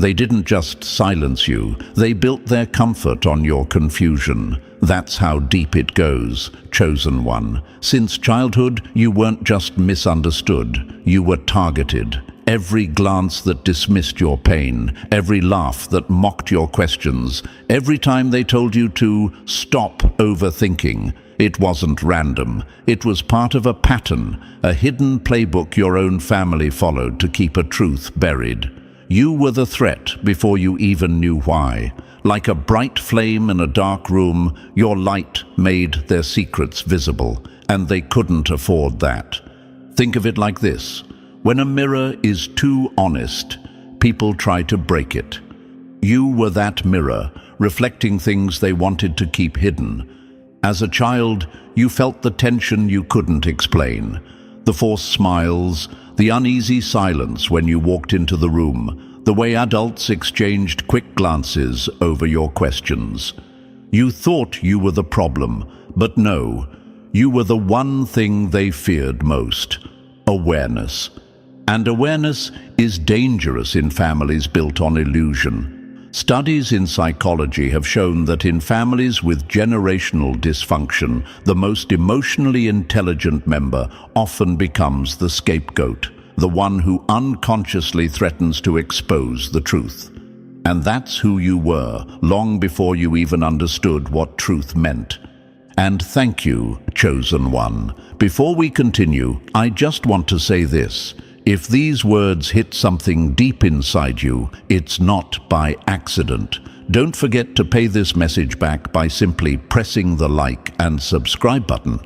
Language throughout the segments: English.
They didn't just silence you, they built their comfort on your confusion. That's how deep it goes, chosen one. Since childhood, you weren't just misunderstood, you were targeted. Every glance that dismissed your pain, every laugh that mocked your questions, every time they told you to stop overthinking. It wasn't random. It was part of a pattern, a hidden playbook your own family followed to keep a truth buried. You were the threat before you even knew why. Like a bright flame in a dark room, your light made their secrets visible, and they couldn't afford that. Think of it like this. When a mirror is too honest, people try to break it. You were that mirror, reflecting things they wanted to keep hidden. As a child, you felt the tension you couldn't explain. The forced smiles, the uneasy silence when you walked into the room, the way adults exchanged quick glances over your questions. You thought you were the problem, but no, you were the one thing they feared most: awareness. And awareness is dangerous in families built on illusion. Studies in psychology have shown that in families with generational dysfunction, the most emotionally intelligent member often becomes the scapegoat, the one who unconsciously threatens to expose the truth. And that's who you were, long before you even understood what truth meant. And thank you, chosen one. Before we continue, I just want to say this. If these words hit something deep inside you, it's not by accident. Don't forget to pay this message back by simply pressing the like and subscribe button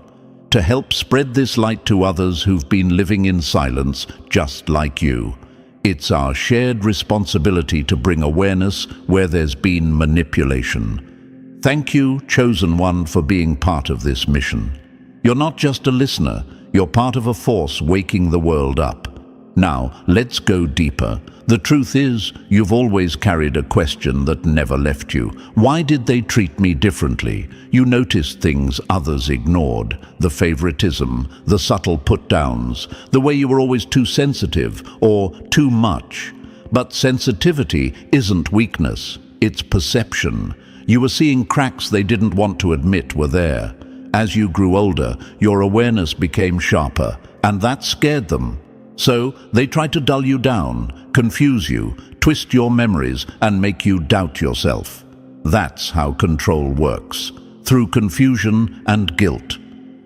to help spread this light to others who've been living in silence just like you. It's our shared responsibility to bring awareness where there's been manipulation. Thank you, chosen one, for being part of this mission. You're not just a listener, you're part of a force waking the world up. Now, let's go deeper. The truth is, you've always carried a question that never left you. Why did they treat me differently? You noticed things others ignored. The favoritism, the subtle put-downs, the way you were always too sensitive or too much. But sensitivity isn't weakness, it's perception. You were seeing cracks they didn't want to admit were there. As you grew older, your awareness became sharper, and that scared them. So they tried to dull you down, confuse you, twist your memories, and make you doubt yourself. That's how control works, through confusion and guilt.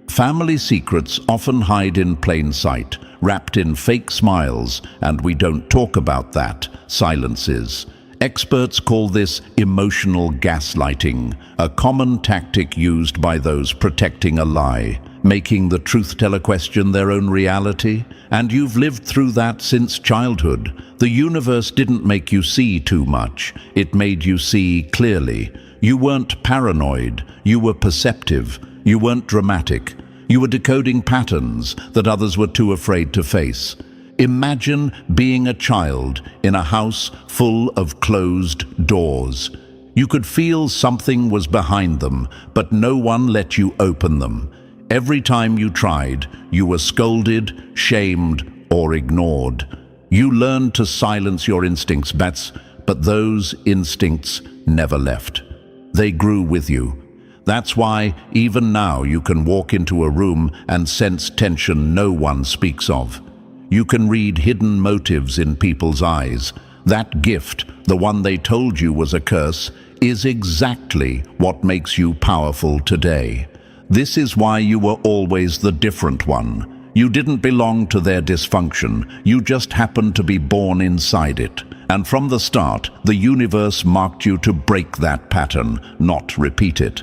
Family secrets often hide in plain sight, wrapped in fake smiles, and we don't talk about that, silences. Experts call this emotional gaslighting, a common tactic used by those protecting a lie, making the truth-teller question their own reality. And you've lived through that since childhood. The universe didn't make you see too much, it made you see clearly. You weren't paranoid, you were perceptive. You weren't dramatic. You were decoding patterns that others were too afraid to face. Imagine being a child in a house full of closed doors. You could feel something was behind them, but no one let you open them. Every time you tried, you were scolded, shamed, or ignored. You learned to silence your instincts, but those instincts never left. They grew with you. That's why, even now, you can walk into a room and sense tension no one speaks of. You can read hidden motives in people's eyes. That gift, the one they told you was a curse, is exactly what makes you powerful today. This is why you were always the different one. You didn't belong to their dysfunction, you just happened to be born inside it. And from the start, the universe marked you to break that pattern, not repeat it.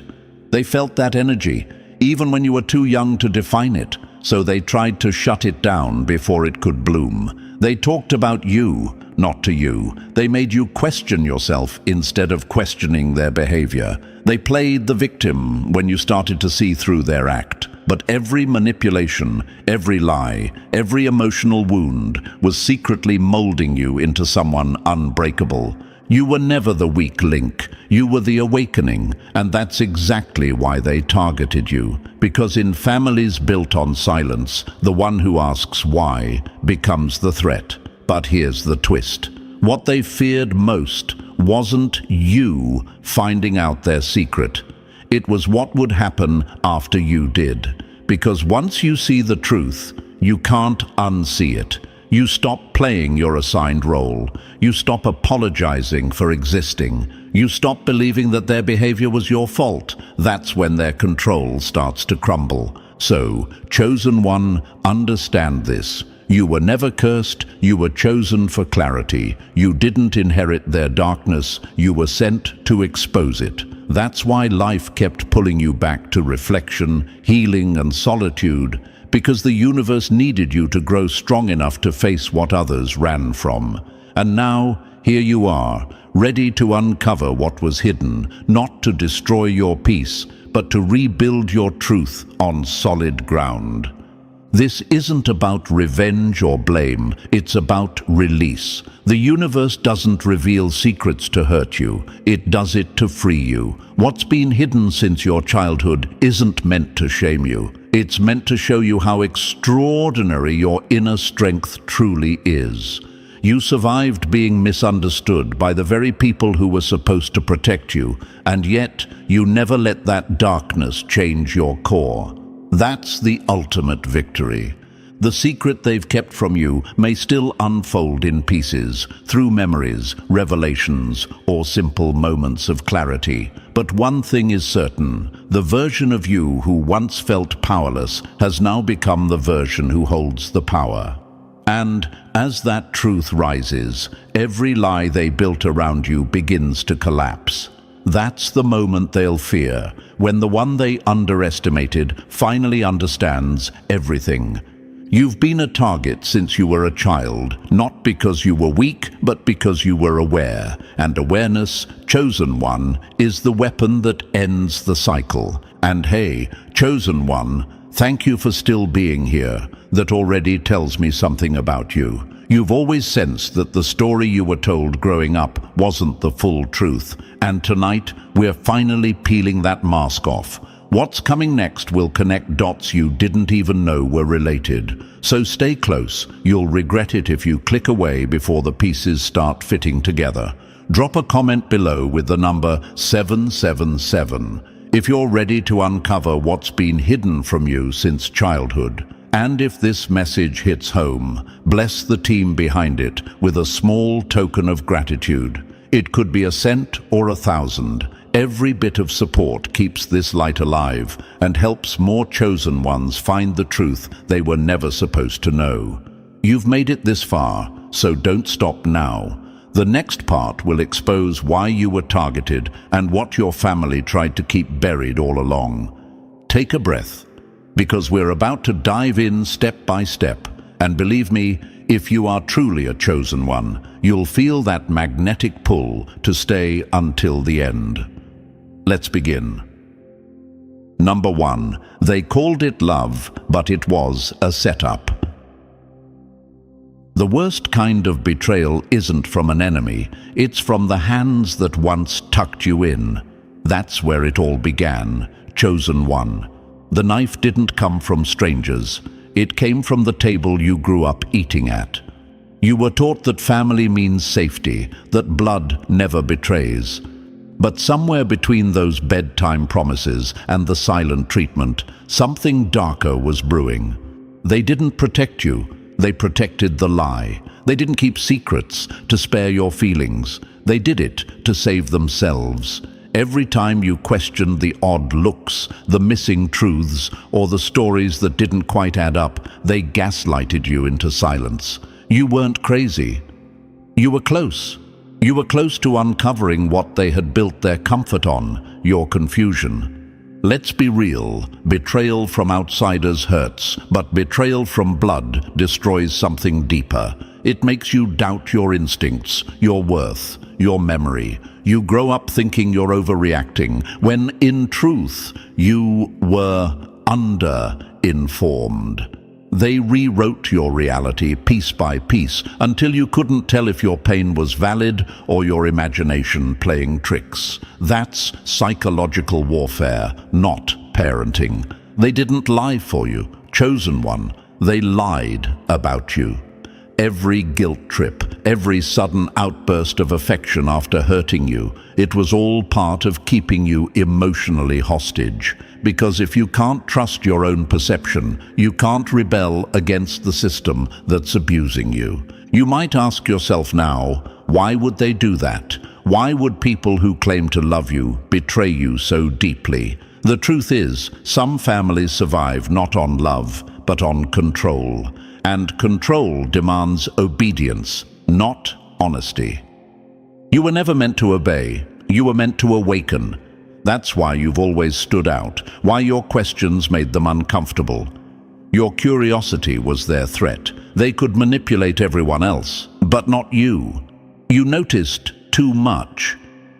They felt that energy, even when you were too young to define it, so they tried to shut it down before it could bloom. They talked about you, not to you. They made you question yourself instead of questioning their behavior. They played the victim when you started to see through their act. But every manipulation, every lie, every emotional wound was secretly molding you into someone unbreakable. You were never the weak link. You were the awakening, and that's exactly why they targeted you. Because in families built on silence, the one who asks why becomes the threat. But here's the twist. what they feared most wasn't you finding out their secret. It was what would happen after you did. Because once you see the truth, you can't unsee it. You stop playing your assigned role. You stop apologizing for existing. You stop believing that their behavior was your fault. That's when their control starts to crumble. So, chosen one, understand this. You were never cursed. You were chosen for clarity. You didn't inherit their darkness. You were sent to expose it. That's why life kept pulling you back to reflection, healing, and solitude, because the universe needed you to grow strong enough to face what others ran from. And now, here you are, ready to uncover what was hidden, not to destroy your peace, but to rebuild your truth on solid ground. This isn't about revenge or blame, it's about release. The universe doesn't reveal secrets to hurt you, it does it to free you. What's been hidden since your childhood isn't meant to shame you. It's meant to show you how extraordinary your inner strength truly is. You survived being misunderstood by the very people who were supposed to protect you, and yet you never let that darkness change your core. That's the ultimate victory. The secret they've kept from you may still unfold in pieces, through memories, revelations, or simple moments of clarity. But one thing is certain, the version of you who once felt powerless has now become the version who holds the power. And as that truth rises, every lie they built around you begins to collapse. That's the moment they'll fear, when the one they underestimated finally understands everything. You've been a target since you were a child, not because you were weak, but because you were aware. And awareness, chosen one, is the weapon that ends the cycle. And hey, chosen one, thank you for still being here. That already tells me something about you. You've always sensed that the story you were told growing up wasn't the full truth. And tonight, we're finally peeling that mask off. What's coming next will connect dots you didn't even know were related. So stay close. You'll regret it if you click away before the pieces start fitting together. Drop a comment below with the number 777 if you're ready to uncover what's been hidden from you since childhood. And if this message hits home, bless the team behind it with a small token of gratitude. It could be a cent or 1,000. Every bit of support keeps this light alive and helps more chosen ones find the truth they were never supposed to know. You've made it this far, so don't stop now. The next part will expose why you were targeted and what your family tried to keep buried all along. Take a breath, because we're about to dive in step by step. And believe me, if you are truly a chosen one, you'll feel that magnetic pull to stay until the end. Let's begin. Number 1. They called it love, but it was a setup. The worst kind of betrayal isn't from an enemy, it's from the hands that once tucked you in. That's where it all began, chosen one. The knife didn't come from strangers. It came from the table you grew up eating at. You were taught that family means safety, that blood never betrays. But somewhere between those bedtime promises and the silent treatment, something darker was brewing. They didn't protect you, they protected the lie. They didn't keep secrets to spare your feelings. They did it to save themselves. Every time you questioned the odd looks, the missing truths, or the stories that didn't quite add up, they gaslighted you into silence. You weren't crazy. You were close. You were close to uncovering what they had built their comfort on, your confusion. Let's be real, betrayal from outsiders hurts, but betrayal from blood destroys something deeper. It makes you doubt your instincts, your worth, your memory. You grow up thinking you're overreacting, when in truth, you were under-informed. They rewrote your reality piece by piece until you couldn't tell if your pain was valid or your imagination playing tricks. That's psychological warfare, not parenting. They didn't lie for you, chosen one. They lied about you. Every guilt trip, every sudden outburst of affection after hurting you, it was all part of keeping you emotionally hostage. Because if you can't trust your own perception, you can't rebel against the system that's abusing you. You might ask yourself now, why would they do that? Why would people who claim to love you betray you so deeply? The truth is, some families survive not on love, but on control. And control demands obedience, not honesty. You were never meant to obey. You were meant to awaken. That's why you've always stood out, why your questions made them uncomfortable. Your curiosity was their threat. They could manipulate everyone else, but not you. You noticed too much.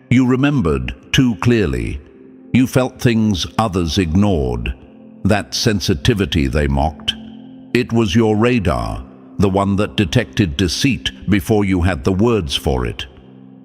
You remembered too clearly. You felt things others ignored. That sensitivity they mocked. It was your radar, the one that detected deceit before you had the words for it.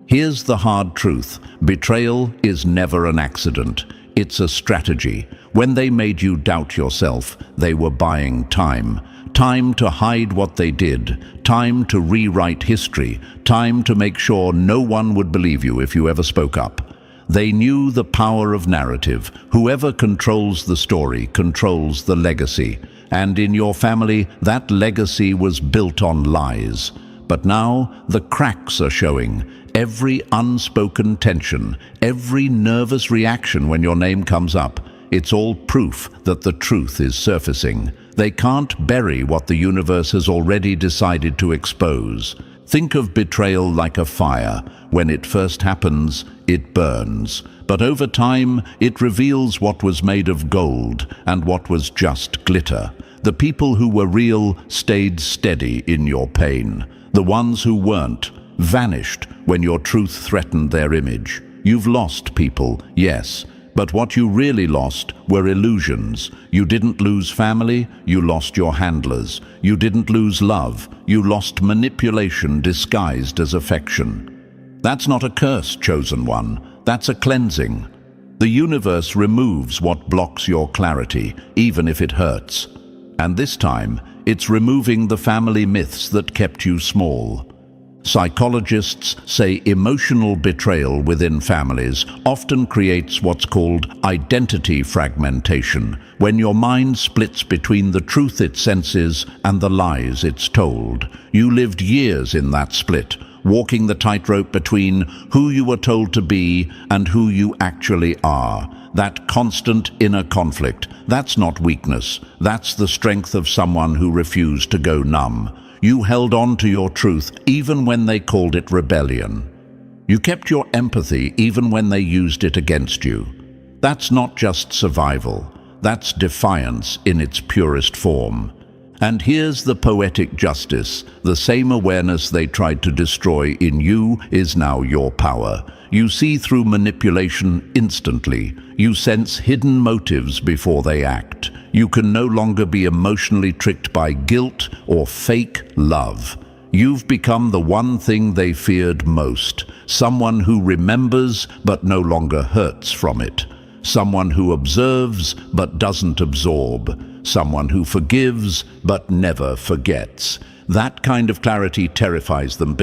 Here's the hard truth. Betrayal is never an accident. It's a strategy. When they made you doubt yourself, they were buying time. Time to hide what they did. Time to rewrite history. Time to make sure no one would believe you if you ever spoke up. They knew the power of narrative. Whoever controls the story controls the legacy. And in your family, that legacy was built on lies. But now, the cracks are showing. Every unspoken tension, every nervous reaction when your name comes up, it's all proof that the truth is surfacing. They can't bury what the universe has already decided to expose. Think of betrayal like a fire. When it first happens, it burns. But over time, it reveals what was made of gold and what was just glitter. The people who were real stayed steady in your pain. The ones who weren't vanished when your truth threatened their image. You've lost people, yes, but what you really lost were illusions. You didn't lose family, you lost your handlers. You didn't lose love, you lost manipulation disguised as affection. That's not a curse, chosen one. That's a cleansing. The universe removes what blocks your clarity, even if it hurts. And this time, it's removing the family myths that kept you small. Psychologists say emotional betrayal within families often creates what's called identity fragmentation, when your mind splits between the truth it senses and the lies it's told. You lived years in that split, walking the tightrope between who you were told to be and who you actually are. That constant inner conflict, that's not weakness. That's the strength of someone who refused to go numb. You held on to your truth even when they called it rebellion. You kept your empathy even when they used it against you. That's not just survival. That's defiance in its purest form. And here's the poetic justice. The same awareness they tried to destroy in you is now your power. You see through manipulation instantly. You sense hidden motives before they act. You can no longer be emotionally tricked by guilt or fake love. You've become the one thing they feared most. Someone who remembers but no longer hurts from it. Someone who observes but doesn't absorb. Someone who forgives but never forgets. That kind of clarity terrifies them.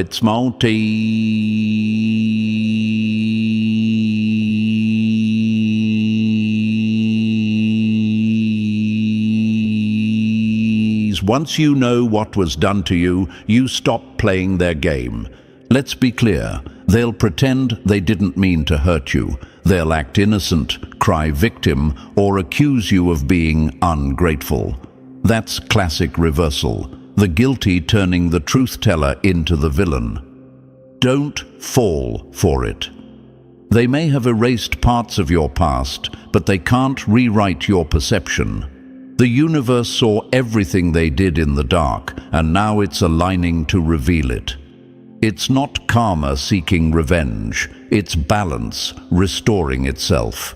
Once you know what was done to you, you stop playing their game. Let's be clear, they'll pretend they didn't mean to hurt you. They'll act innocent, cry victim, or accuse you of being ungrateful. That's classic reversal, the guilty turning the truth-teller into the villain. Don't fall for it. They may have erased parts of your past, but they can't rewrite your perception. The universe saw everything they did in the dark, and now it's aligning to reveal it. It's not karma seeking revenge, it's balance restoring itself.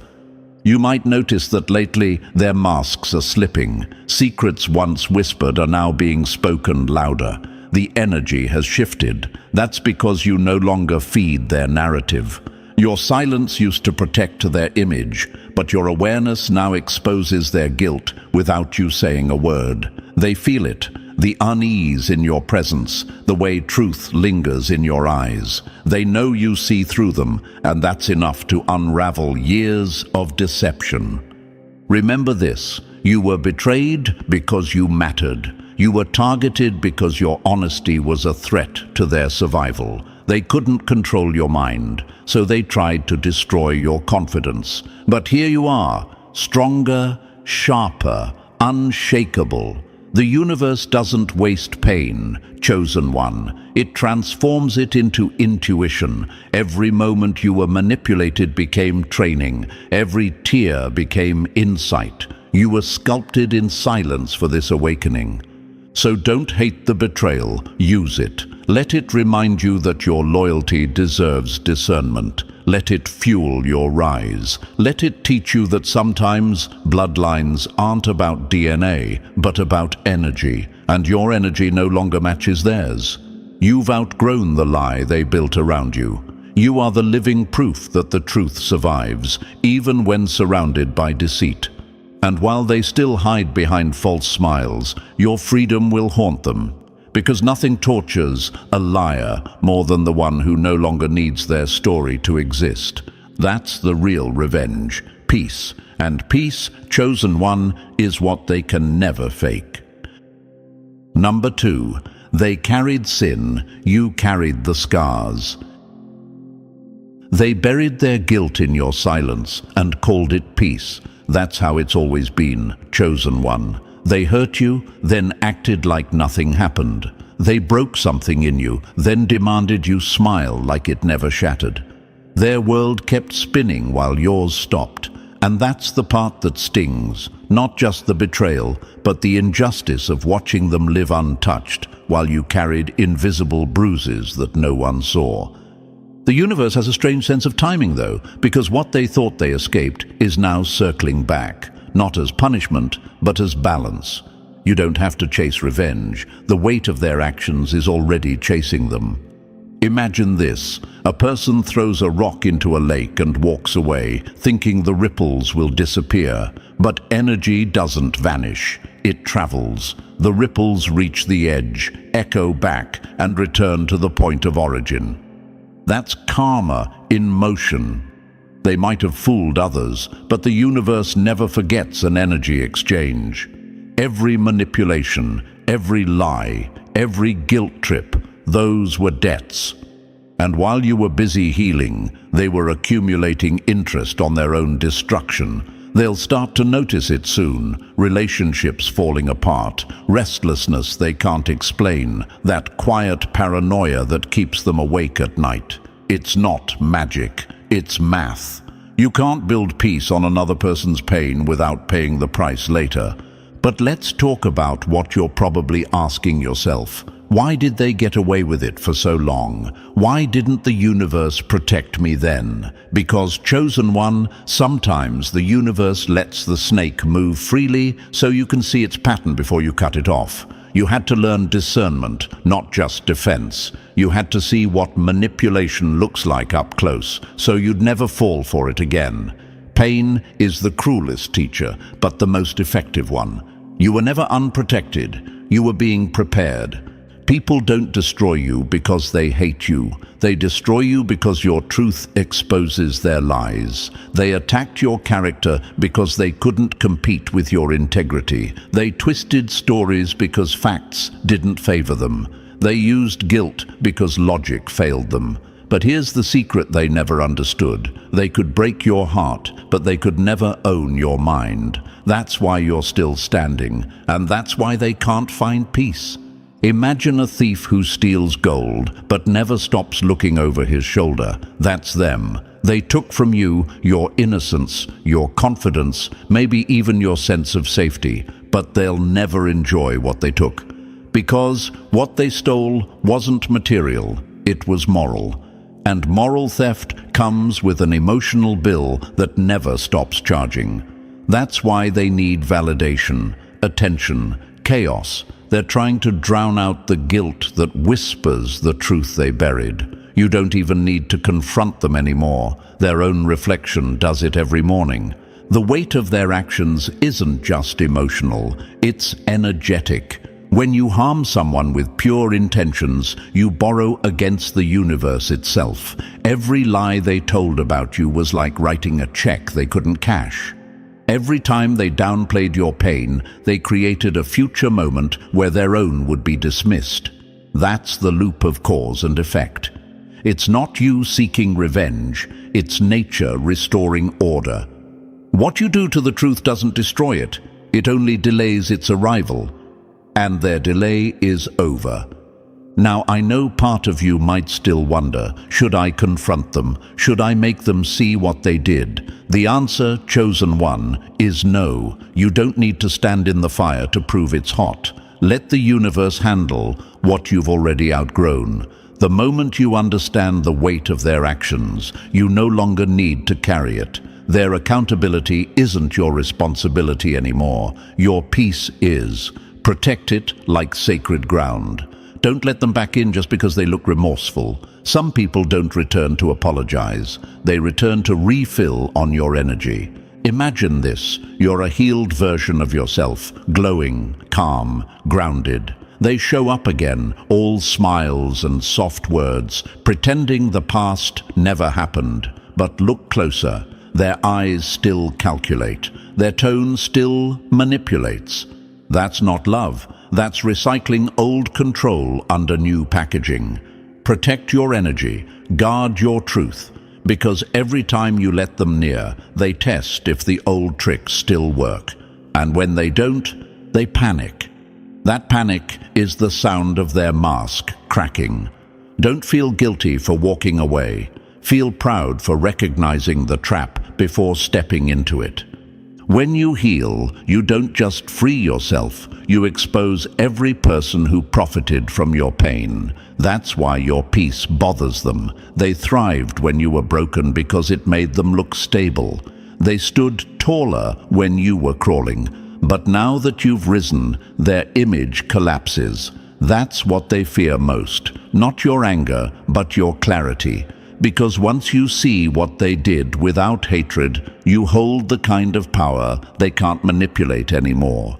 You might notice that lately their masks are slipping. Secrets once whispered are now being spoken louder. The energy has shifted. That's because you no longer feed their narrative. Your silence used to protect their image, but your awareness now exposes their guilt without you saying a word. They feel it, the unease in your presence, the way truth lingers in your eyes. They know you see through them, and that's enough to unravel years of deception. Remember this: you were betrayed because you mattered. You were targeted because your honesty was a threat to their survival. They couldn't control your mind, so they tried to destroy your confidence. But here you are, stronger, sharper, unshakable. The universe doesn't waste pain, chosen one. It transforms it into intuition. Every moment you were manipulated became training. Every tear became insight. You were sculpted in silence for this awakening. So don't hate the betrayal, use it. Let it remind you that your loyalty deserves discernment. Let it fuel your rise. Let it teach you that sometimes bloodlines aren't about DNA, but about energy, and your energy no longer matches theirs. You've outgrown the lie they built around you. You are the living proof that the truth survives, even when surrounded by deceit. And while they still hide behind false smiles, your freedom will haunt them. Because nothing tortures a liar more than the one who no longer needs their story to exist. That's the real revenge, peace. And peace, chosen one, is what they can never fake. Number 2, they carried sin, you carried the scars. They buried their guilt in your silence and called it peace. That's how it's always been, chosen one. They hurt you, then acted like nothing happened. They broke something in you, then demanded you smile like it never shattered. Their world kept spinning while yours stopped. And that's the part that stings, not just the betrayal, but the injustice of watching them live untouched while you carried invisible bruises that no one saw. The universe has a strange sense of timing, though, because what they thought they escaped is now circling back. Not as punishment, but as balance. You don't have to chase revenge. The weight of their actions is already chasing them. Imagine this: a person throws a rock into a lake and walks away, thinking the ripples will disappear. But energy doesn't vanish. It travels. The ripples reach the edge, echo back, and return to the point of origin. That's karma in motion. They might have fooled others, but the universe never forgets an energy exchange. Every manipulation, every lie, every guilt trip, those were debts. And while you were busy healing, they were accumulating interest on their own destruction. They'll start to notice it soon: relationships falling apart, restlessness they can't explain, that quiet paranoia that keeps them awake at night. It's not magic. It's math. You can't build peace on another person's pain without paying the price later. But let's talk about what you're probably asking yourself. Why did they get away with it for so long? Why didn't the universe protect me then? Because, chosen one, sometimes the universe lets the snake move freely so you can see its pattern before you cut it off. You had to learn discernment, not just defense. You had to see what manipulation looks like up close, so you'd never fall for it again. Pain is the cruelest teacher, but the most effective one. You were never unprotected. You were being prepared. People don't destroy you because they hate you. They destroy you because your truth exposes their lies. They attacked your character because they couldn't compete with your integrity. They twisted stories because facts didn't favor them. They used guilt because logic failed them. But here's the secret they never understood. They could break your heart, but they could never own your mind. That's why you're still standing, and that's why they can't find peace. Imagine a thief who steals gold, but never stops looking over his shoulder. That's them. They took from you your innocence, your confidence, maybe even your sense of safety, but they'll never enjoy what they took. Because what they stole wasn't material, it was moral. And moral theft comes with an emotional bill that never stops charging. That's why they need validation, attention, chaos. They're trying to drown out the guilt that whispers the truth they buried. You don't even need to confront them anymore. Their own reflection does it every morning. The weight of their actions isn't just emotional, it's energetic. When you harm someone with pure intentions, you borrow against the universe itself. Every lie they told about you was like writing a check they couldn't cash. Every time they downplayed your pain, they created a future moment where their own would be dismissed. That's the loop of cause and effect. It's not you seeking revenge, it's nature restoring order. What you do to the truth doesn't destroy it, it only delays its arrival. And their delay is over. Now, I know part of you might still wonder, should I confront them? Should I make them see what they did? The answer, chosen one, is no. You don't need to stand in the fire to prove it's hot. Let the universe handle what you've already outgrown. The moment you understand the weight of their actions, you no longer need to carry it. Their accountability isn't your responsibility anymore. Your peace is. Protect it like sacred ground. Don't let them back in just because they look remorseful. Some people don't return to apologize. They return to refill on your energy. Imagine this. You're a healed version of yourself, glowing, calm, grounded. They show up again, all smiles and soft words, pretending the past never happened. But look closer. Their eyes still calculate. Their tone still manipulates. That's not love. That's recycling old control under new packaging. Protect your energy. Guard your truth. Because every time you let them near, they test if the old tricks still work. And when they don't, they panic. That panic is the sound of their mask cracking. Don't feel guilty for walking away. Feel proud for recognizing the trap before stepping into it. When you heal, you don't just free yourself, you expose every person who profited from your pain. That's why your peace bothers them. They thrived when you were broken because it made them look stable. They stood taller when you were crawling. But now that you've risen, their image collapses. That's what they fear most. Not your anger, but your clarity. Because once you see what they did without hatred, you hold the kind of power they can't manipulate anymore.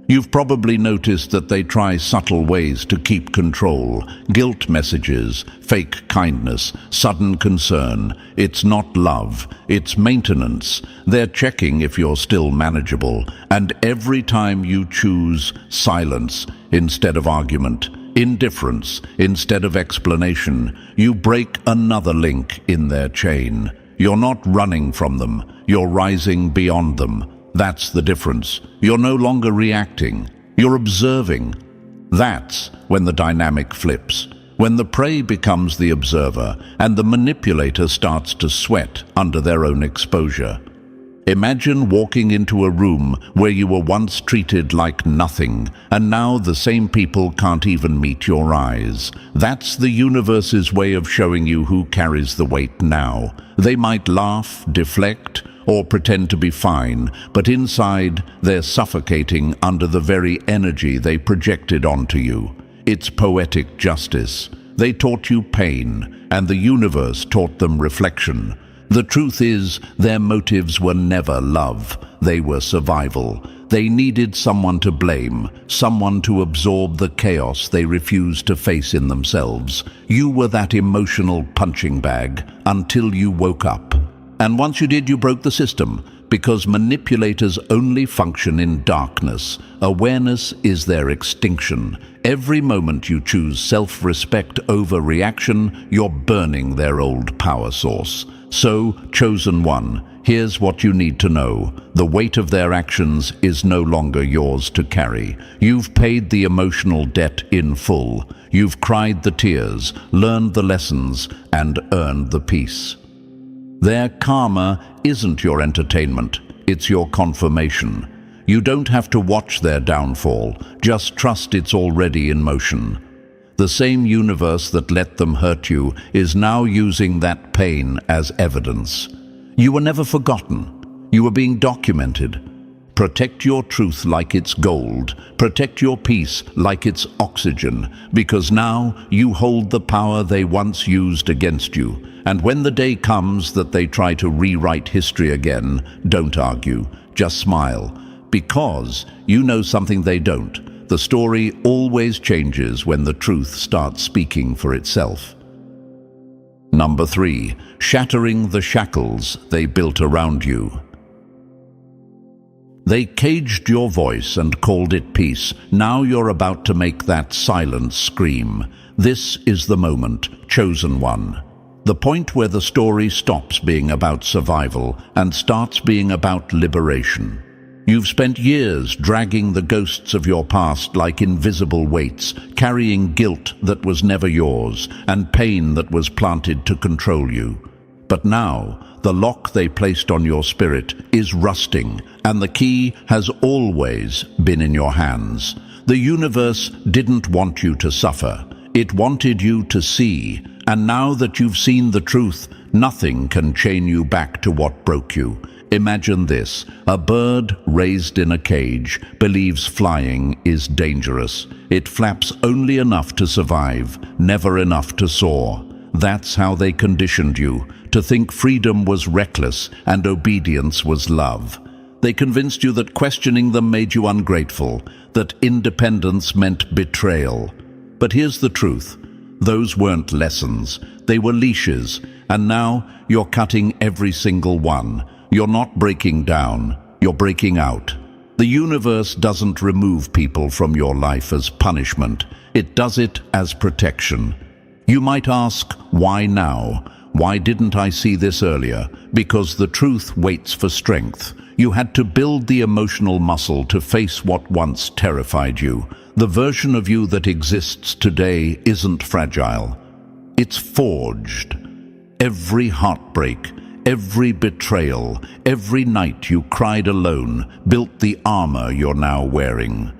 You've probably noticed that they try subtle ways to keep control. Guilt messages, fake kindness, sudden concern. It's not love, it's maintenance. They're checking if you're still manageable. And every time you choose silence instead of argument, indifference instead of explanation, you break another link in their chain. You're not running from them, you're rising beyond them. That's the difference. You're no longer reacting, you're observing. That's when the dynamic flips, when the prey becomes the observer and the manipulator starts to sweat under their own exposure. Imagine walking into a room where you were once treated like nothing, and now the same people can't even meet your eyes. That's the universe's way of showing you who carries the weight now. They might laugh, deflect, or pretend to be fine, but inside they're suffocating under the very energy they projected onto you. It's poetic justice. They taught you pain, and the universe taught them reflection. The truth is, their motives were never love. They were survival. They needed someone to blame, someone to absorb the chaos they refused to face in themselves. You were that emotional punching bag until you woke up. And once you did, you broke the system, because manipulators only function in darkness. Awareness is their extinction. Every moment you choose self-respect over reaction, you're burning their old power source. So, chosen one, here's what you need to know. The weight of their actions is no longer yours to carry. You've paid the emotional debt in full. You've cried the tears, learned the lessons, and earned the peace. Their karma isn't your entertainment, it's your confirmation. You don't have to watch their downfall, just trust it's already in motion. The same universe that let them hurt you is now using that pain as evidence. You were never forgotten. You were being documented. Protect your truth like it's gold. Protect your peace like it's oxygen, because now you hold the power they once used against you. And when the day comes that they try to rewrite history again, don't argue, just smile. Because you know something they don't. The story always changes when the truth starts speaking for itself. Number 3. Shattering the shackles they built around you. They caged your voice and called it peace. Now you're about to make that silence scream. This is the moment, chosen one. The point where the story stops being about survival and starts being about liberation. You've spent years dragging the ghosts of your past like invisible weights, carrying guilt that was never yours and pain that was planted to control you. But now, the lock they placed on your spirit is rusting, and the key has always been in your hands. The universe didn't want you to suffer. It wanted you to see, and now that you've seen the truth, nothing can chain you back to what broke you. Imagine this: a bird raised in a cage believes flying is dangerous. It flaps only enough to survive, never enough to soar. That's how they conditioned you, to think freedom was reckless and obedience was love. They convinced you that questioning them made you ungrateful, that independence meant betrayal. But here's the truth: those weren't lessons, they were leashes, and now you're cutting every single one. You're not breaking down, you're breaking out. The universe doesn't remove people from your life as punishment, it does it as protection. You might ask, why now? Why didn't I see this earlier? Because the truth waits for strength. You had to build the emotional muscle to face what once terrified you. The version of you that exists today isn't fragile. It's forged. Every heartbreak, every betrayal, every night you cried alone built the armor you're now wearing.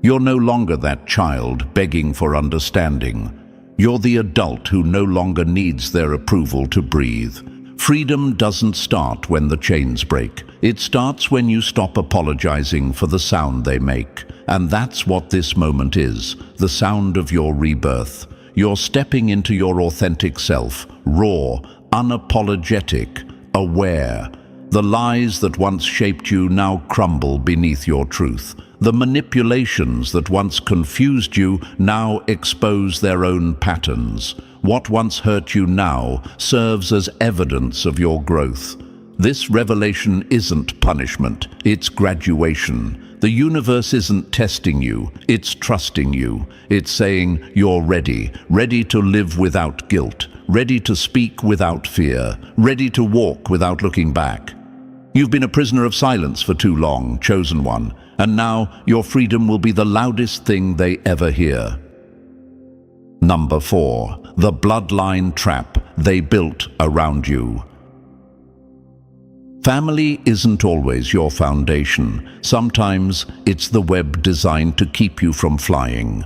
You're no longer that child begging for understanding. You're the adult who no longer needs their approval to breathe. Freedom doesn't start when the chains break. It starts when you stop apologizing for the sound they make. And that's what this moment is, the sound of your rebirth. You're stepping into your authentic self, raw, unapologetic, aware. The lies that once shaped you now crumble beneath your truth. The manipulations that once confused you now expose their own patterns. What once hurt you now serves as evidence of your growth. This revelation isn't punishment, it's graduation. The universe isn't testing you, it's trusting you. It's saying you're ready, ready to live without guilt, ready to speak without fear, ready to walk without looking back. You've been a prisoner of silence for too long, chosen one, and now your freedom will be the loudest thing they ever hear. Number 4. The bloodline trap they built around you. Family isn't always your foundation. Sometimes it's the web designed to keep you from flying.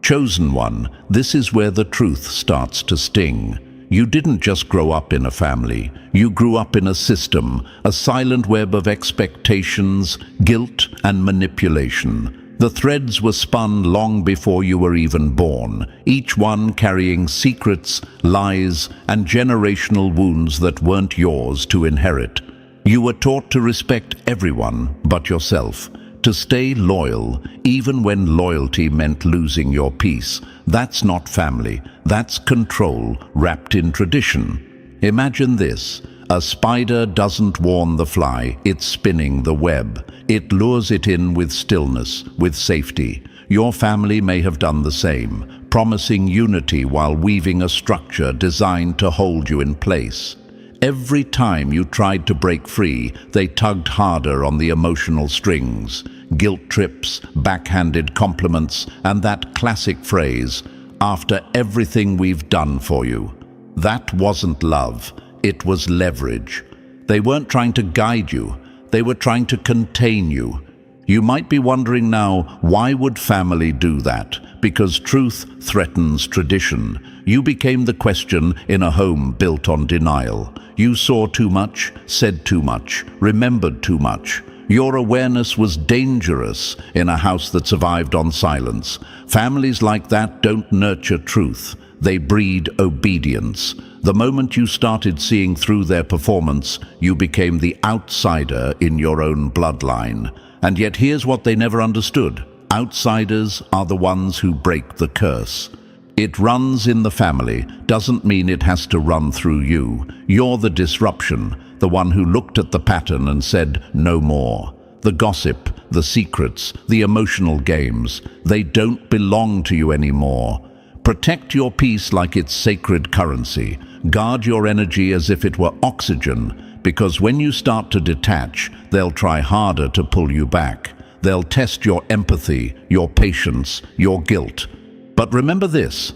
Chosen one, this is where the truth starts to sting. You didn't just grow up in a family. You grew up in a system, a silent web of expectations, guilt, and manipulation. The threads were spun long before you were even born, each one carrying secrets, lies, and generational wounds that weren't yours to inherit. You were taught to respect everyone but yourself, to stay loyal, even when loyalty meant losing your peace. That's not family, that's control wrapped in tradition. Imagine this: a spider doesn't warn the fly, it's spinning the web. It lures it in with stillness, with safety. Your family may have done the same, promising unity while weaving a structure designed to hold you in place. Every time you tried to break free, they tugged harder on the emotional strings. Guilt trips, backhanded compliments, and that classic phrase, "After everything we've done for you." That wasn't love, it was leverage. They weren't trying to guide you, they were trying to contain you. You might be wondering now, why would family do that? Because truth threatens tradition. You became the question in a home built on denial. You saw too much, said too much, remembered too much. Your awareness was dangerous in a house that survived on silence. Families like that don't nurture truth. They breed obedience. The moment you started seeing through their performance, you became the outsider in your own bloodline. And yet here's what they never understood. Outsiders are the ones who break the curse. It runs in the family doesn't mean it has to run through you. You're the disruption, the one who looked at the pattern and said, no more. The gossip, the secrets, the emotional games, they don't belong to you anymore. Protect your peace like it's sacred currency. Guard your energy as if it were oxygen, because when you start to detach, they'll try harder to pull you back. They'll test your empathy, your patience, your guilt. But remember this,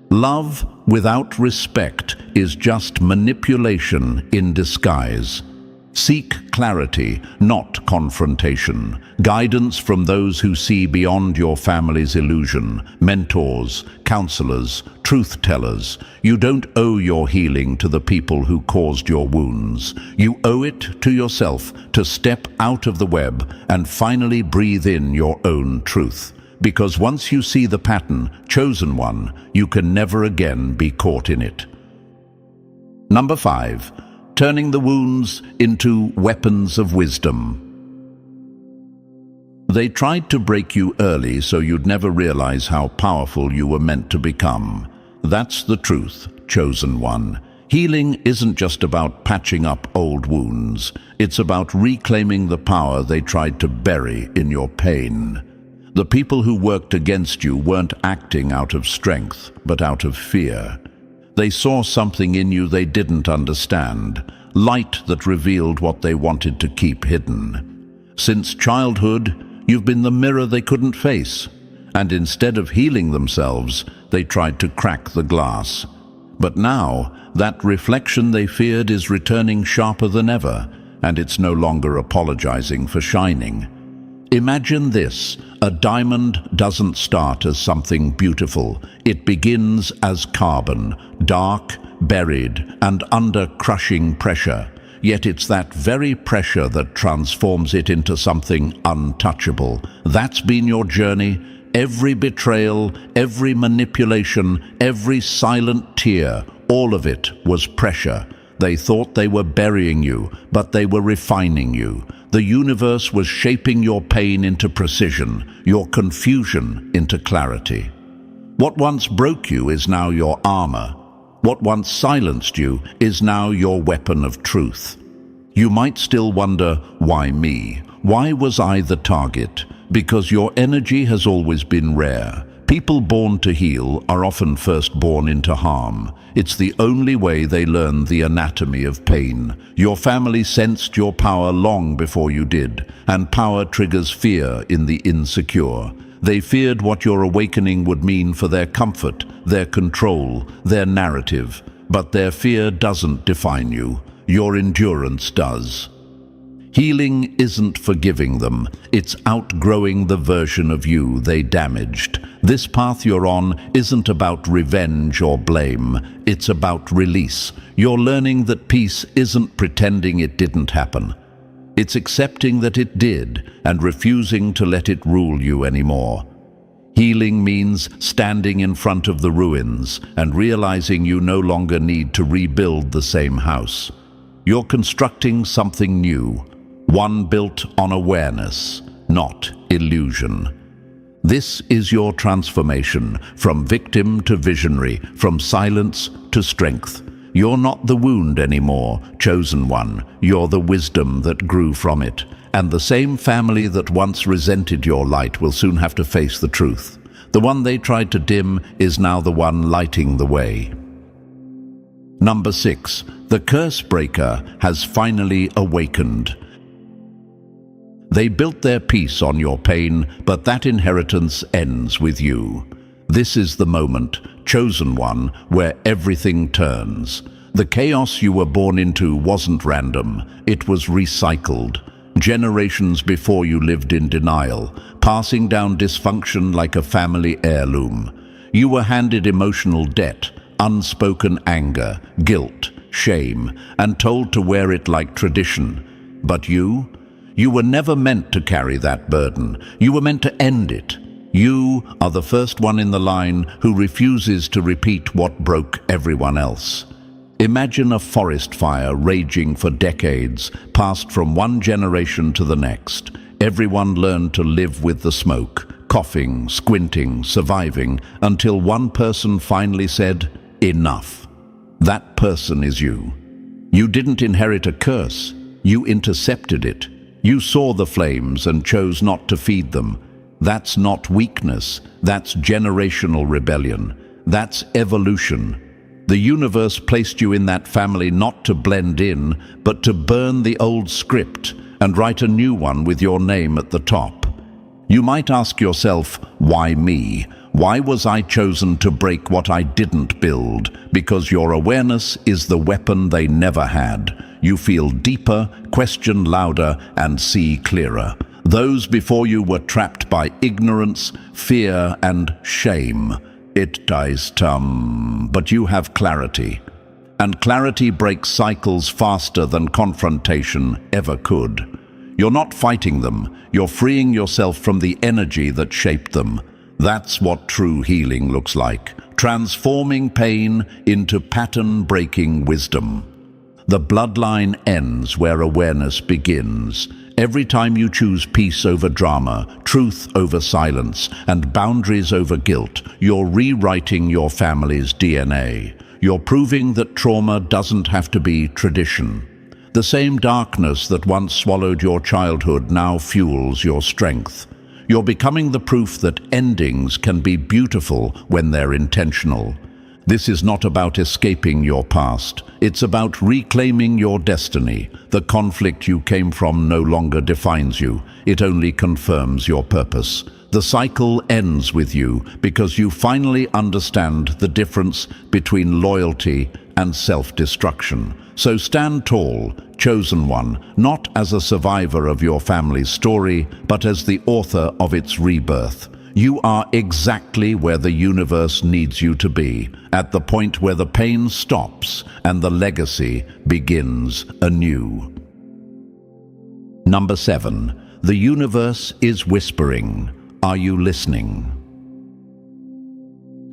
love without respect is just manipulation in disguise. Seek clarity, not confrontation. Guidance from those who see beyond your family's illusion. Mentors, counselors, truth-tellers. You don't owe your healing to the people who caused your wounds. You owe it to yourself to step out of the web and finally breathe in your own truth. Because once you see the pattern, chosen one, you can never again be caught in it. Number 5. Turning the wounds into weapons of wisdom. They tried to break you early so you'd never realize how powerful you were meant to become. That's the truth, chosen one. Healing isn't just about patching up old wounds. It's about reclaiming the power they tried to bury in your pain. The people who worked against you weren't acting out of strength, but out of fear. They saw something in you they didn't understand, light that revealed what they wanted to keep hidden. Since childhood, you've been the mirror they couldn't face, and instead of healing themselves, they tried to crack the glass. But now, that reflection they feared is returning sharper than ever, and it's no longer apologizing for shining. Imagine this, a diamond doesn't start as something beautiful. It begins as carbon, dark, buried, and under crushing pressure. Yet it's that very pressure that transforms it into something untouchable. That's been your journey. Every betrayal, every manipulation, every silent tear, all of it was pressure. They thought they were burying you, but they were refining you. The universe was shaping your pain into precision, your confusion into clarity. What once broke you is now your armor. What once silenced you is now your weapon of truth. You might still wonder, why me? Why was I the target? Because your energy has always been rare. People born to heal are often first born into harm. It's the only way they learn the anatomy of pain. Your family sensed your power long before you did, and power triggers fear in the insecure. They feared what your awakening would mean for their comfort, their control, their narrative. But their fear doesn't define you. Your endurance does. Healing isn't forgiving them, it's outgrowing the version of you they damaged. This path you're on isn't about revenge or blame, it's about release. You're learning that peace isn't pretending it didn't happen. It's accepting that it did and refusing to let it rule you anymore. Healing means standing in front of the ruins and realizing you no longer need to rebuild the same house. You're constructing something new. One built on awareness, not illusion. This is your transformation, from victim to visionary, from silence to strength. You're not the wound anymore, chosen one. You're the wisdom that grew from it. And the same family that once resented your light will soon have to face the truth. The one they tried to dim is now the one lighting the way. Number 6. The curse breaker has finally awakened. They built their peace on your pain, but that inheritance ends with you. This is the moment, chosen one, where everything turns. The chaos you were born into wasn't random, it was recycled. Generations before you lived in denial, passing down dysfunction like a family heirloom. You were handed emotional debt, unspoken anger, guilt, shame, and told to wear it like tradition. But you were never meant to carry that burden. You were meant to end it. You are the first one in the line who refuses to repeat what broke everyone else. Imagine a forest fire raging for decades, passed from one generation to the next. Everyone learned to live with the smoke, coughing, squinting, surviving, until one person finally said, "Enough." That person is you. You didn't inherit a curse. You intercepted it. You saw the flames and chose not to feed them. That's not weakness. That's generational rebellion. That's evolution. The universe placed you in that family not to blend in, but to burn the old script and write a new one with your name at the top. You might ask yourself, why me? Why was I chosen to break what I didn't build? Because your awareness is the weapon they never had. You feel deeper, question louder, and see clearer. Those before you were trapped by ignorance, fear, and shame. It dies but you have clarity. And clarity breaks cycles faster than confrontation ever could. You're not fighting them, you're freeing yourself from the energy that shaped them. That's what true healing looks like, transforming pain into pattern-breaking wisdom. The bloodline ends where awareness begins. Every time you choose peace over drama, truth over silence, and boundaries over guilt, you're rewriting your family's DNA. You're proving that trauma doesn't have to be tradition. The same darkness that once swallowed your childhood now fuels your strength. You're becoming the proof that endings can be beautiful when they're intentional. This is not about escaping your past. It's about reclaiming your destiny. The conflict you came from no longer defines you. It only confirms your purpose. The cycle ends with you because you finally understand the difference between loyalty and self-destruction. So stand tall, chosen one, not as a survivor of your family's story, but as the author of its rebirth. You are exactly where the universe needs you to be, at the point where the pain stops and the legacy begins anew. Number 7. The universe is whispering. Are you listening?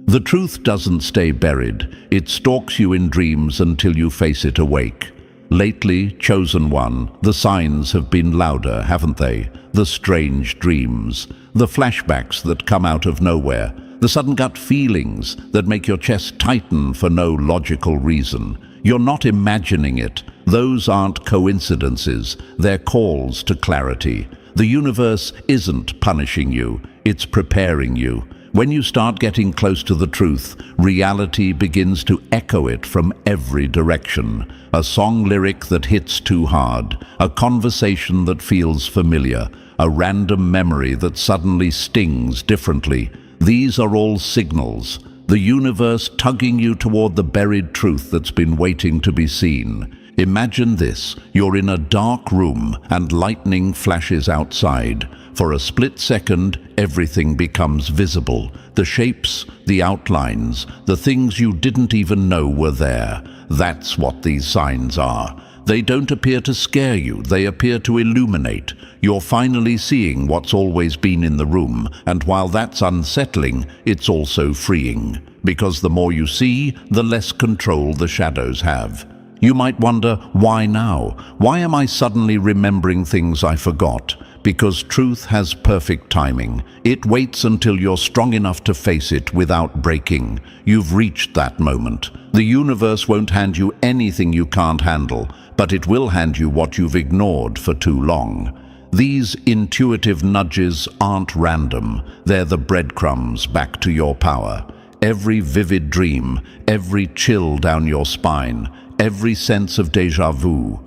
The truth doesn't stay buried. It stalks you in dreams until you face it awake. Lately, chosen one, the signs have been louder, haven't they? The strange dreams, the flashbacks that come out of nowhere, the sudden gut feelings that make your chest tighten for no logical reason. You're not imagining it. Those aren't coincidences. They're calls to clarity. The universe isn't punishing you. It's preparing you. When you start getting close to the truth, reality begins to echo it from every direction. A song lyric that hits too hard, a conversation that feels familiar, a random memory that suddenly stings differently. These are all signals. The universe tugging you toward the buried truth that's been waiting to be seen. Imagine this. You're in a dark room and lightning flashes outside. For a split second, everything becomes visible. The shapes, the outlines, the things you didn't even know were there. That's what these signs are. They don't appear to scare you, they appear to illuminate. You're finally seeing what's always been in the room, and while that's unsettling, it's also freeing. Because the more you see, the less control the shadows have. You might wonder, why now? Why am I suddenly remembering things I forgot? Because truth has perfect timing. It waits until you're strong enough to face it without breaking. You've reached that moment. The universe won't hand you anything you can't handle, but it will hand you what you've ignored for too long. These intuitive nudges aren't random. They're the breadcrumbs back to your power. Every vivid dream, every chill down your spine, every sense of déjà vu.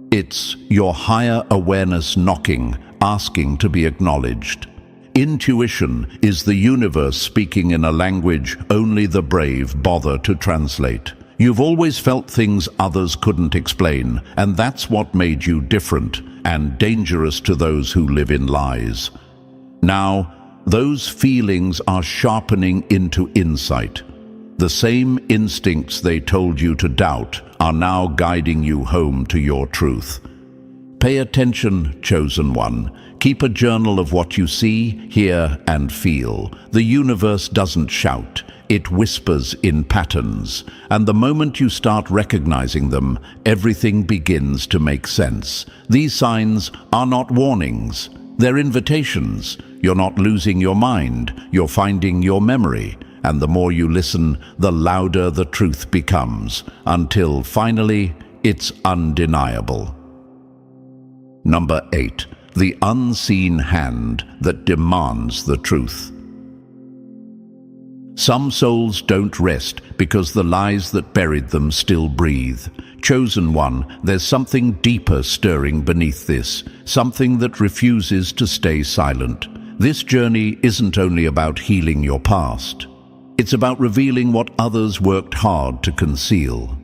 It's your higher awareness knocking, asking to be acknowledged. Intuition is the universe speaking in a language only the brave bother to translate. You've always felt things others couldn't explain, and that's what made you different and dangerous to those who live in lies. Now, those feelings are sharpening into insight. The same instincts they told you to doubt are now guiding you home to your truth. Pay attention, chosen one. Keep a journal of what you see, hear, and feel. The universe doesn't shout. It whispers in patterns. And the moment you start recognizing them, everything begins to make sense. These signs are not warnings. They're invitations. You're not losing your mind, you're finding your memory. And the more you listen, the louder the truth becomes, until finally, it's undeniable. Number 8. The unseen hand that demands the truth. Some souls don't rest because the lies that buried them still breathe. Chosen one, there's something deeper stirring beneath this, something that refuses to stay silent. This journey isn't only about healing your past. It's about revealing what others worked hard to conceal.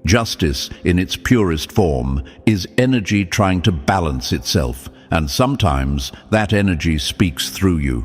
Justice, in its purest form, is energy trying to balance itself, and sometimes that energy speaks through you.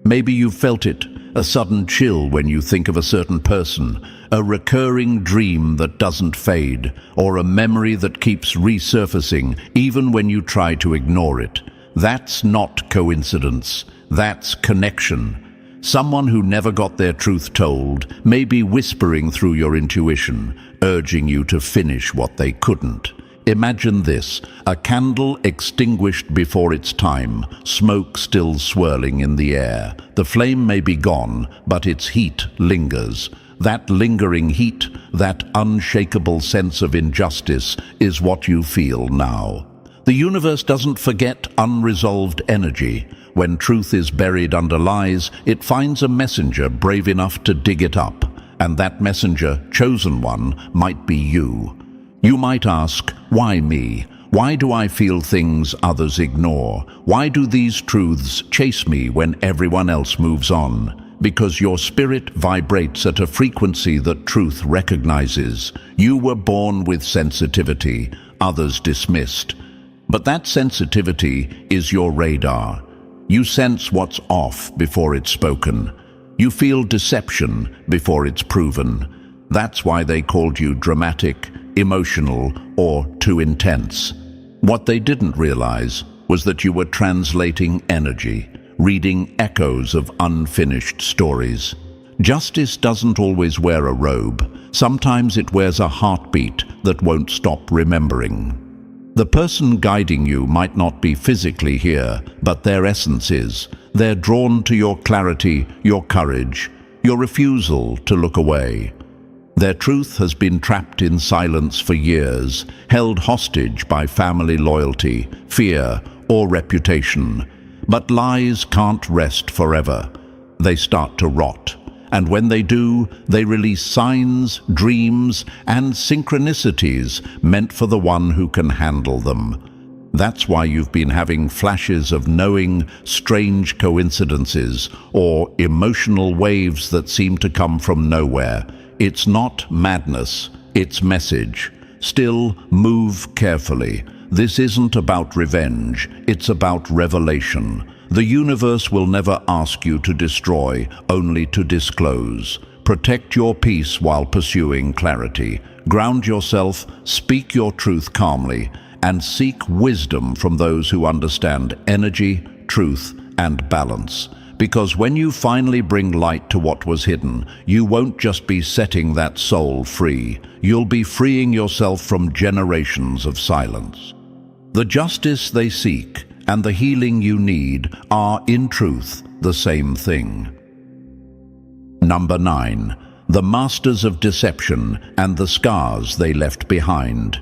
Maybe you've felt it, a sudden chill when you think of a certain person, a recurring dream that doesn't fade, or a memory that keeps resurfacing even when you try to ignore it. That's not coincidence, that's connection. Someone who never got their truth told may be whispering through your intuition, urging you to finish what they couldn't. Imagine this, a candle extinguished before its time, smoke still swirling in the air. The flame may be gone, but its heat lingers. That lingering heat, that unshakable sense of injustice, is what you feel now. The universe doesn't forget unresolved energy. When truth is buried under lies, it finds a messenger brave enough to dig it up. And that messenger, chosen one, might be you. You might ask, why me? Why do I feel things others ignore? Why do these truths chase me when everyone else moves on? Because your spirit vibrates at a frequency that truth recognizes. You were born with sensitivity, others dismissed. But that sensitivity is your radar. You sense what's off before it's spoken. You feel deception before it's proven. That's why they called you dramatic, emotional, or too intense. What they didn't realize was that you were translating energy, reading echoes of unfinished stories. Justice doesn't always wear a robe. Sometimes it wears a heartbeat that won't stop remembering. The person guiding you might not be physically here, but their essence is. They're drawn to your clarity, your courage, your refusal to look away. Their truth has been trapped in silence for years, held hostage by family loyalty, fear, or reputation. But lies can't rest forever. They start to rot. And when they do, they release signs, dreams, and synchronicities meant for the one who can handle them. That's why you've been having flashes of knowing, strange coincidences, or emotional waves that seem to come from nowhere. It's not madness, it's message. Still, move carefully. This isn't about revenge, it's about revelation. The universe will never ask you to destroy, only to disclose. Protect your peace while pursuing clarity. Ground yourself, speak your truth calmly, and seek wisdom from those who understand energy, truth, and balance. Because when you finally bring light to what was hidden, you won't just be setting that soul free. You'll be freeing yourself from generations of silence. The justice they seek and the healing you need are, in truth, the same thing. Number 9. The masters of deception and the scars they left behind.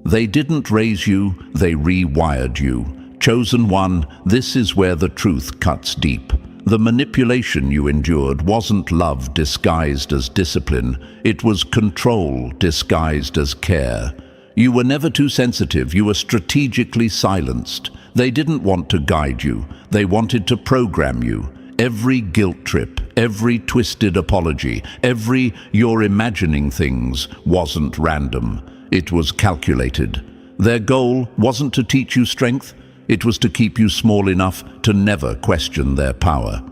They didn't raise you, they rewired you. Chosen one, this is where the truth cuts deep. The manipulation you endured wasn't love disguised as discipline. It was control disguised as care. You were never too sensitive, you were strategically silenced. They didn't want to guide you, they wanted to program you. Every guilt trip, every twisted apology, every "you're imagining things" wasn't random. It was calculated. Their goal wasn't to teach you strength, it was to keep you small enough to never question their power.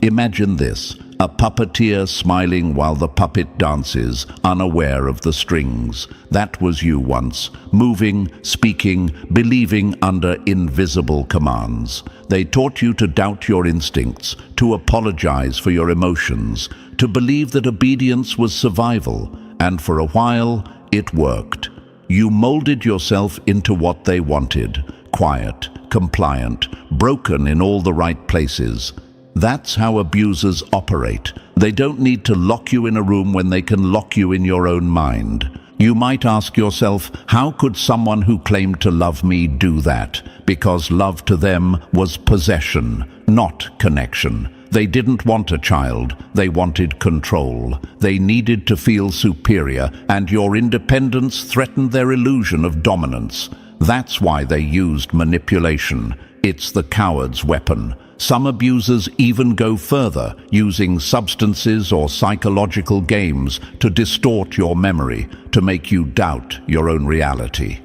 Imagine this, a puppeteer smiling while the puppet dances, unaware of the strings. That was you once, moving, speaking, believing under invisible commands. They taught you to doubt your instincts, to apologize for your emotions, to believe that obedience was survival, and for a while, it worked. You molded yourself into what they wanted: quiet, compliant, broken in all the right places. That's how abusers operate. They don't need to lock you in a room when they can lock you in your own mind. You might ask yourself, how could someone who claimed to love me do that? Because love to them was possession, not connection. They didn't want a child, they wanted control. They needed to feel superior, and your independence threatened their illusion of dominance. That's why they used manipulation. It's the coward's weapon. Some abusers even go further, using substances or psychological games to distort your memory, to make you doubt your own reality.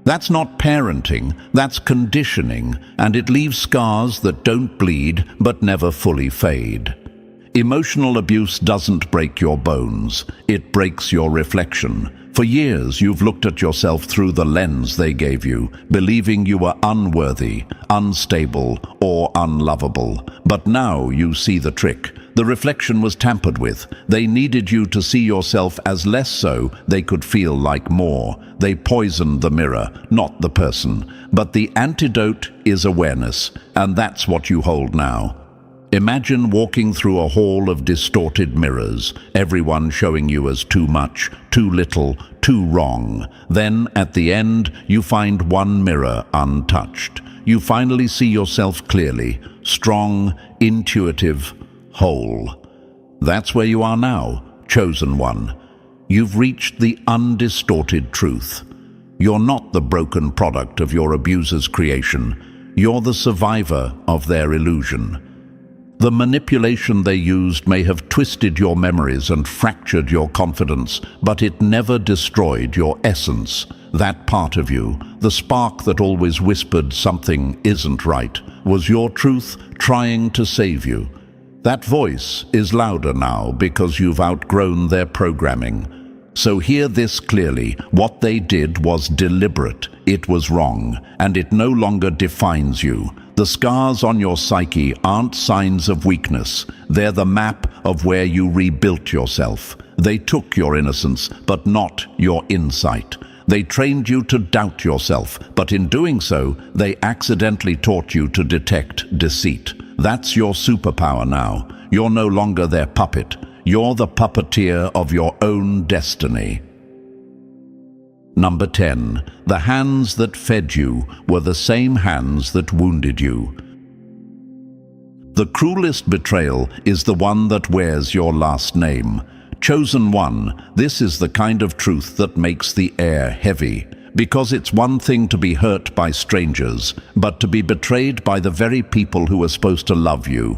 That's not parenting, that's conditioning, and it leaves scars that don't bleed but never fully fade. Emotional abuse doesn't break your bones, it breaks your reflection. For years, you've looked at yourself through the lens they gave you, believing you were unworthy, unstable, or unlovable. But now you see the trick. The reflection was tampered with. They needed you to see yourself as less so they could feel like more. They poisoned the mirror, not the person. But the antidote is awareness, and that's what you hold now. Imagine walking through a hall of distorted mirrors, everyone showing you as too much, too little, too wrong. Then, at the end, you find one mirror untouched. You finally see yourself clearly, strong, intuitive, whole. That's where you are now, chosen one. You've reached the undistorted truth. You're not the broken product of your abuser's creation. You're the survivor of their illusion. The manipulation they used may have twisted your memories and fractured your confidence, but it never destroyed your essence. That part of you, the spark that always whispered something isn't right, was your truth trying to save you. That voice is louder now because you've outgrown their programming. So hear this clearly. What they did was deliberate. It was wrong, and it no longer defines you. The scars on your psyche aren't signs of weakness. They're the map of where you rebuilt yourself. They took your innocence, but not your insight. They trained you to doubt yourself, but in doing so, they accidentally taught you to detect deceit. That's your superpower now. You're no longer their puppet. You're the puppeteer of your own destiny. Number 10. The hands that fed you were the same hands that wounded you. The cruelest betrayal is the one that wears your last name. Chosen one, this is the kind of truth that makes the air heavy. Because it's one thing to be hurt by strangers, but to be betrayed by the very people who are supposed to love you.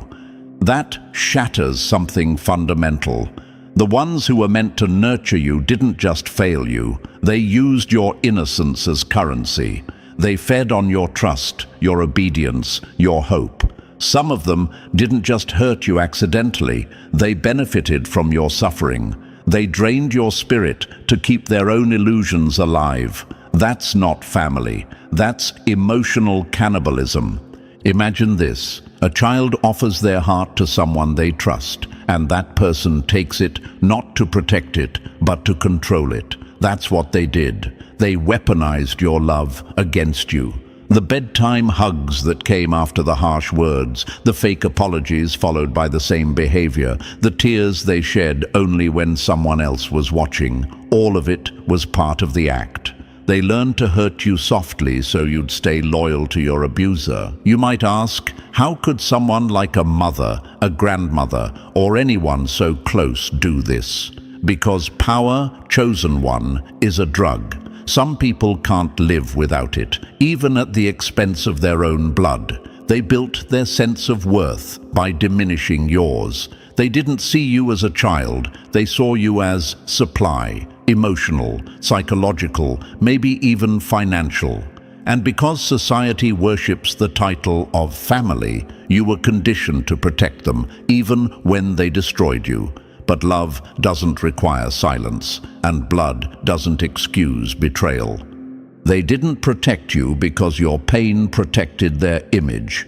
That shatters something fundamental. The ones who were meant to nurture you didn't just fail you. They used your innocence as currency. They fed on your trust, your obedience, your hope. Some of them didn't just hurt you accidentally. They benefited from your suffering. They drained your spirit to keep their own illusions alive. That's not family. That's emotional cannibalism. Imagine this. A child offers their heart to someone they trust, and that person takes it not to protect it, but to control it. That's what they did. They weaponized your love against you. The bedtime hugs that came after the harsh words, the fake apologies followed by the same behavior, the tears they shed only when someone else was watching, all of it was part of the act. They learned to hurt you softly so you'd stay loyal to your abuser. You might ask, how could someone like a mother, a grandmother, or anyone so close do this? Because power, chosen one, is a drug. Some people can't live without it, even at the expense of their own blood. They built their sense of worth by diminishing yours. They didn't see you as a child, they saw you as supply. Emotional, psychological, maybe even financial. And because society worships the title of family, you were conditioned to protect them, even when they destroyed you. But love doesn't require silence, and blood doesn't excuse betrayal. They didn't protect you because your pain protected their image.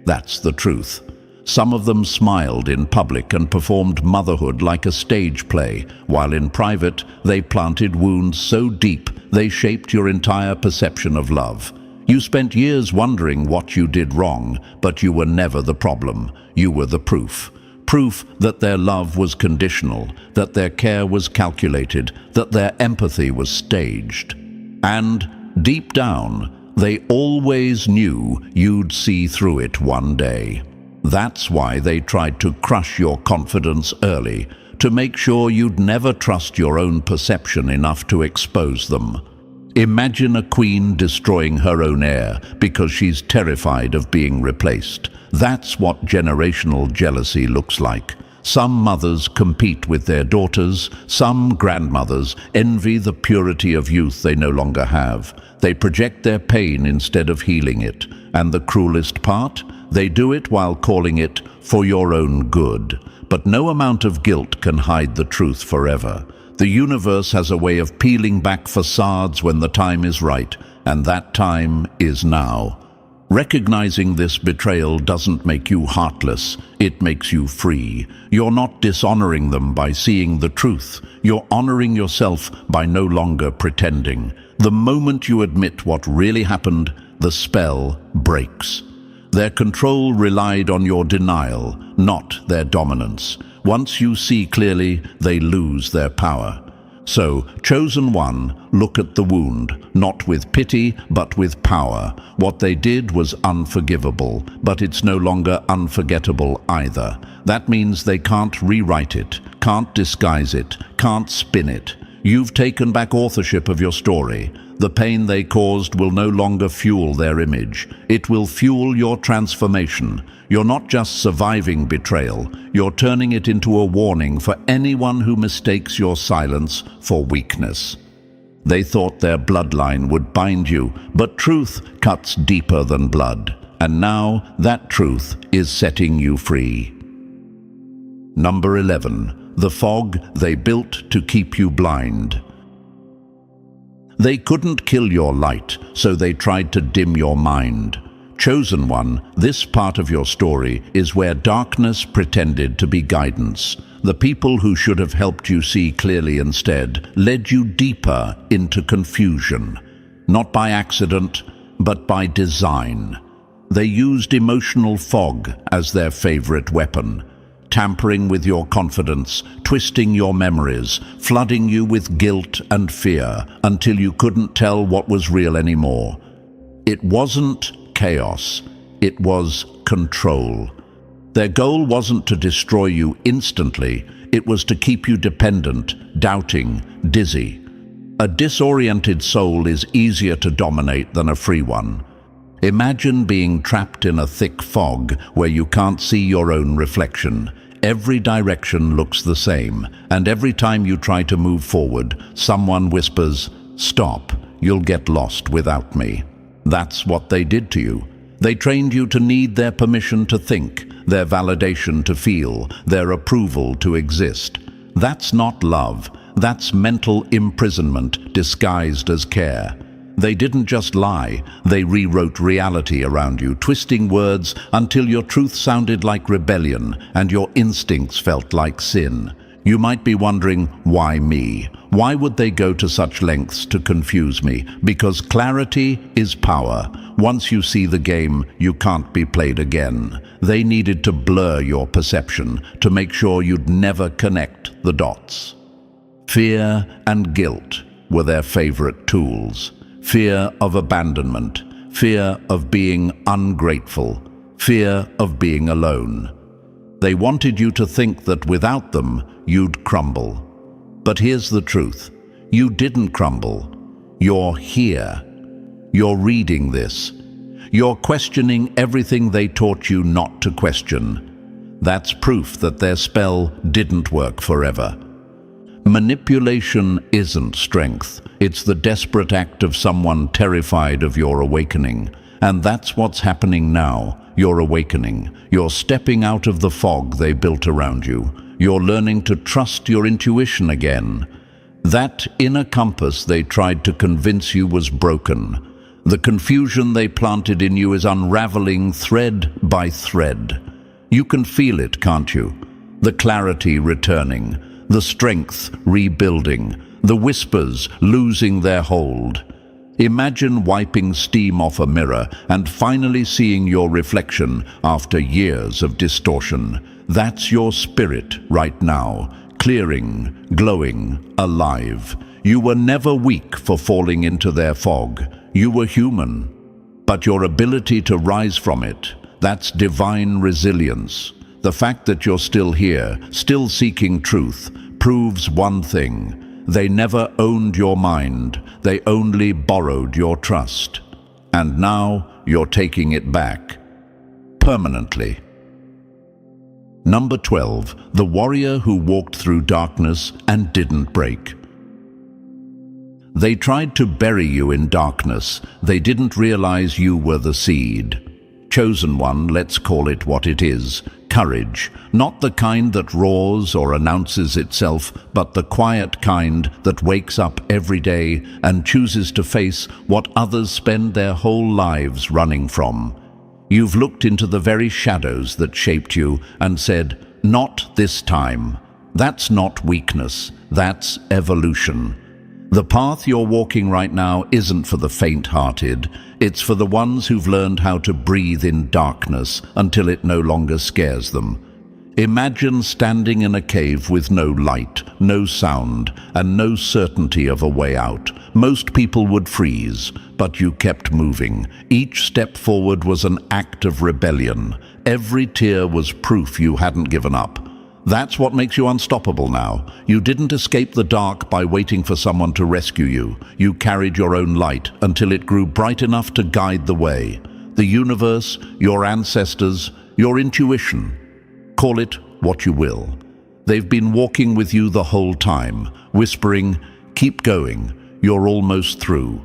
That's the truth. Some of them smiled in public and performed motherhood like a stage play, while in private they planted wounds so deep they shaped your entire perception of love. You spent years wondering what you did wrong, but you were never the problem. You were the proof. Proof that their love was conditional, that their care was calculated, that their empathy was staged. And, deep down, they always knew you'd see through it one day. That's why they tried to crush your confidence early, to make sure you'd never trust your own perception enough to expose them. Imagine a queen destroying her own heir because she's terrified of being replaced. That's what generational jealousy looks like. Some mothers compete with their daughters, some grandmothers envy the purity of youth they no longer have. They project their pain instead of healing it. And the cruelest part? They do it while calling it for your own good. But no amount of guilt can hide the truth forever. The universe has a way of peeling back facades when the time is right, and that time is now. Recognizing this betrayal doesn't make you heartless, it makes you free. You're not dishonoring them by seeing the truth. You're honoring yourself by no longer pretending. The moment you admit what really happened, the spell breaks. Their control relied on your denial, not their dominance. Once you see clearly, they lose their power. So, chosen one, look at the wound, not with pity, but with power. What they did was unforgivable, but it's no longer unforgettable either. That means they can't rewrite it, can't disguise it, can't spin it. You've taken back authorship of your story. The pain they caused will no longer fuel their image. It will fuel your transformation. You're not just surviving betrayal, you're turning it into a warning for anyone who mistakes your silence for weakness. They thought their bloodline would bind you, but truth cuts deeper than blood. And now that truth is setting you free. Number 11. The fog they built to keep you blind. They couldn't kill your light, so they tried to dim your mind. Chosen one, this part of your story is where darkness pretended to be guidance. The people who should have helped you see clearly instead led you deeper into confusion. Not by accident, but by design. They used emotional fog as their favorite weapon, tampering with your confidence, twisting your memories, flooding you with guilt and fear until you couldn't tell what was real anymore. It wasn't chaos, it was control. Their goal wasn't to destroy you instantly, it was to keep you dependent, doubting, dizzy. A disoriented soul is easier to dominate than a free one. Imagine being trapped in a thick fog where you can't see your own reflection. Every direction looks the same, and every time you try to move forward, someone whispers, "Stop, you'll get lost without me." That's what they did to you. They trained you to need their permission to think, their validation to feel, their approval to exist. That's not love. That's mental imprisonment disguised as care. They didn't just lie, they rewrote reality around you, twisting words until your truth sounded like rebellion and your instincts felt like sin. You might be wondering, why me? Why would they go to such lengths to confuse me? Because clarity is power. Once you see the game, you can't be played again. They needed to blur your perception to make sure you'd never connect the dots. Fear and guilt were their favorite tools. Fear of abandonment, fear of being ungrateful, fear of being alone. They wanted you to think that without them, you'd crumble. But here's the truth. You didn't crumble. You're here. You're reading this. You're questioning everything they taught you not to question. That's proof that their spell didn't work forever. Manipulation isn't strength. It's the desperate act of someone terrified of your awakening. And that's what's happening now. You're awakening. You're stepping out of the fog they built around you. You're learning to trust your intuition again. That inner compass they tried to convince you was broken. The confusion they planted in you is unraveling thread by thread. You can feel it, can't you? The clarity returning, the strength rebuilding, the whispers losing their hold. Imagine wiping steam off a mirror and finally seeing your reflection after years of distortion. That's your spirit right now, clearing, glowing, alive. You were never weak for falling into their fog. You were human. But your ability to rise from it, that's divine resilience. The fact that you're still here, still seeking truth, proves one thing. They never owned your mind, they only borrowed your trust. And now you're taking it back. Permanently. Number 12. The warrior who walked through darkness and didn't break. They tried to bury you in darkness. They didn't realize you were the seed. Chosen one, let's call it what it is. Courage, not the kind that roars or announces itself, but the quiet kind that wakes up every day and chooses to face what others spend their whole lives running from. You've looked into the very shadows that shaped you and said, "Not this time." That's not weakness, that's evolution. The path you're walking right now isn't for the faint-hearted. It's for the ones who've learned how to breathe in darkness until it no longer scares them. Imagine standing in a cave with no light, no sound, and no certainty of a way out. Most people would freeze, but you kept moving. Each step forward was an act of rebellion. Every tear was proof you hadn't given up. That's what makes you unstoppable now. You didn't escape the dark by waiting for someone to rescue you. You carried your own light until it grew bright enough to guide the way. The universe, your ancestors, your intuition. Call it what you will. They've been walking with you the whole time, whispering, "Keep going, you're almost through."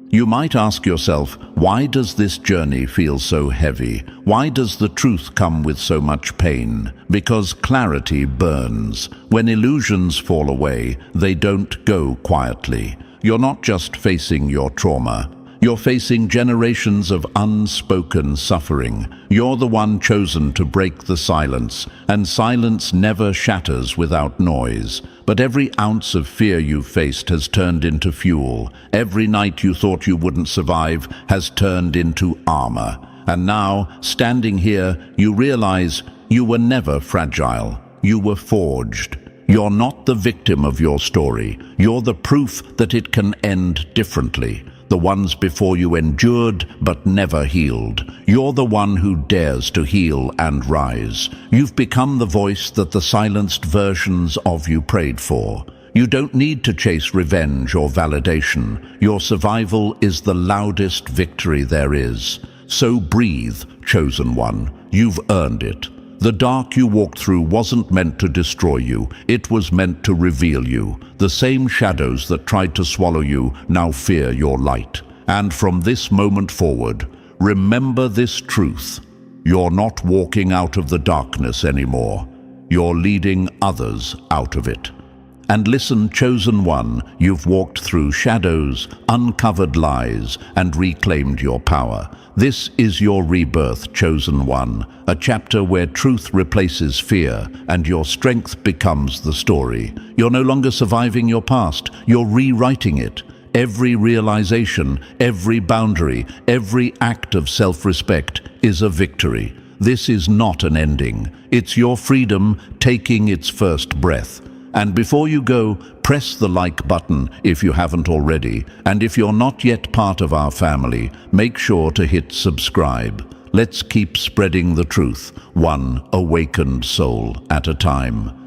You might ask yourself, why does this journey feel so heavy? Why does the truth come with so much pain? Because clarity burns. When illusions fall away, they don't go quietly. You're not just facing your trauma. You're facing generations of unspoken suffering. You're the one chosen to break the silence, and silence never shatters without noise. But every ounce of fear you've faced has turned into fuel. Every night you thought you wouldn't survive has turned into armor. And now, standing here, you realize you were never fragile. You were forged. You're not the victim of your story. You're the proof that it can end differently. The ones before you endured but never healed. You're the one who dares to heal and rise. You've become the voice that the silenced versions of you prayed for. You don't need to chase revenge or validation. Your survival is the loudest victory there is. So breathe, chosen one. You've earned it. The dark you walked through wasn't meant to destroy you. It was meant to reveal you. The same shadows that tried to swallow you now fear your light. And from this moment forward, remember this truth. You're not walking out of the darkness anymore. You're leading others out of it. And listen, chosen one, you've walked through shadows, uncovered lies, and reclaimed your power. This is your rebirth, chosen one, a chapter where truth replaces fear and your strength becomes the story. You're no longer surviving your past, you're rewriting it. Every realization, every boundary, every act of self-respect is a victory. This is not an ending. It's your freedom taking its first breath. And before you go, press the like button if you haven't already. And if you're not yet part of our family, make sure to hit subscribe. Let's keep spreading the truth, one awakened soul at a time.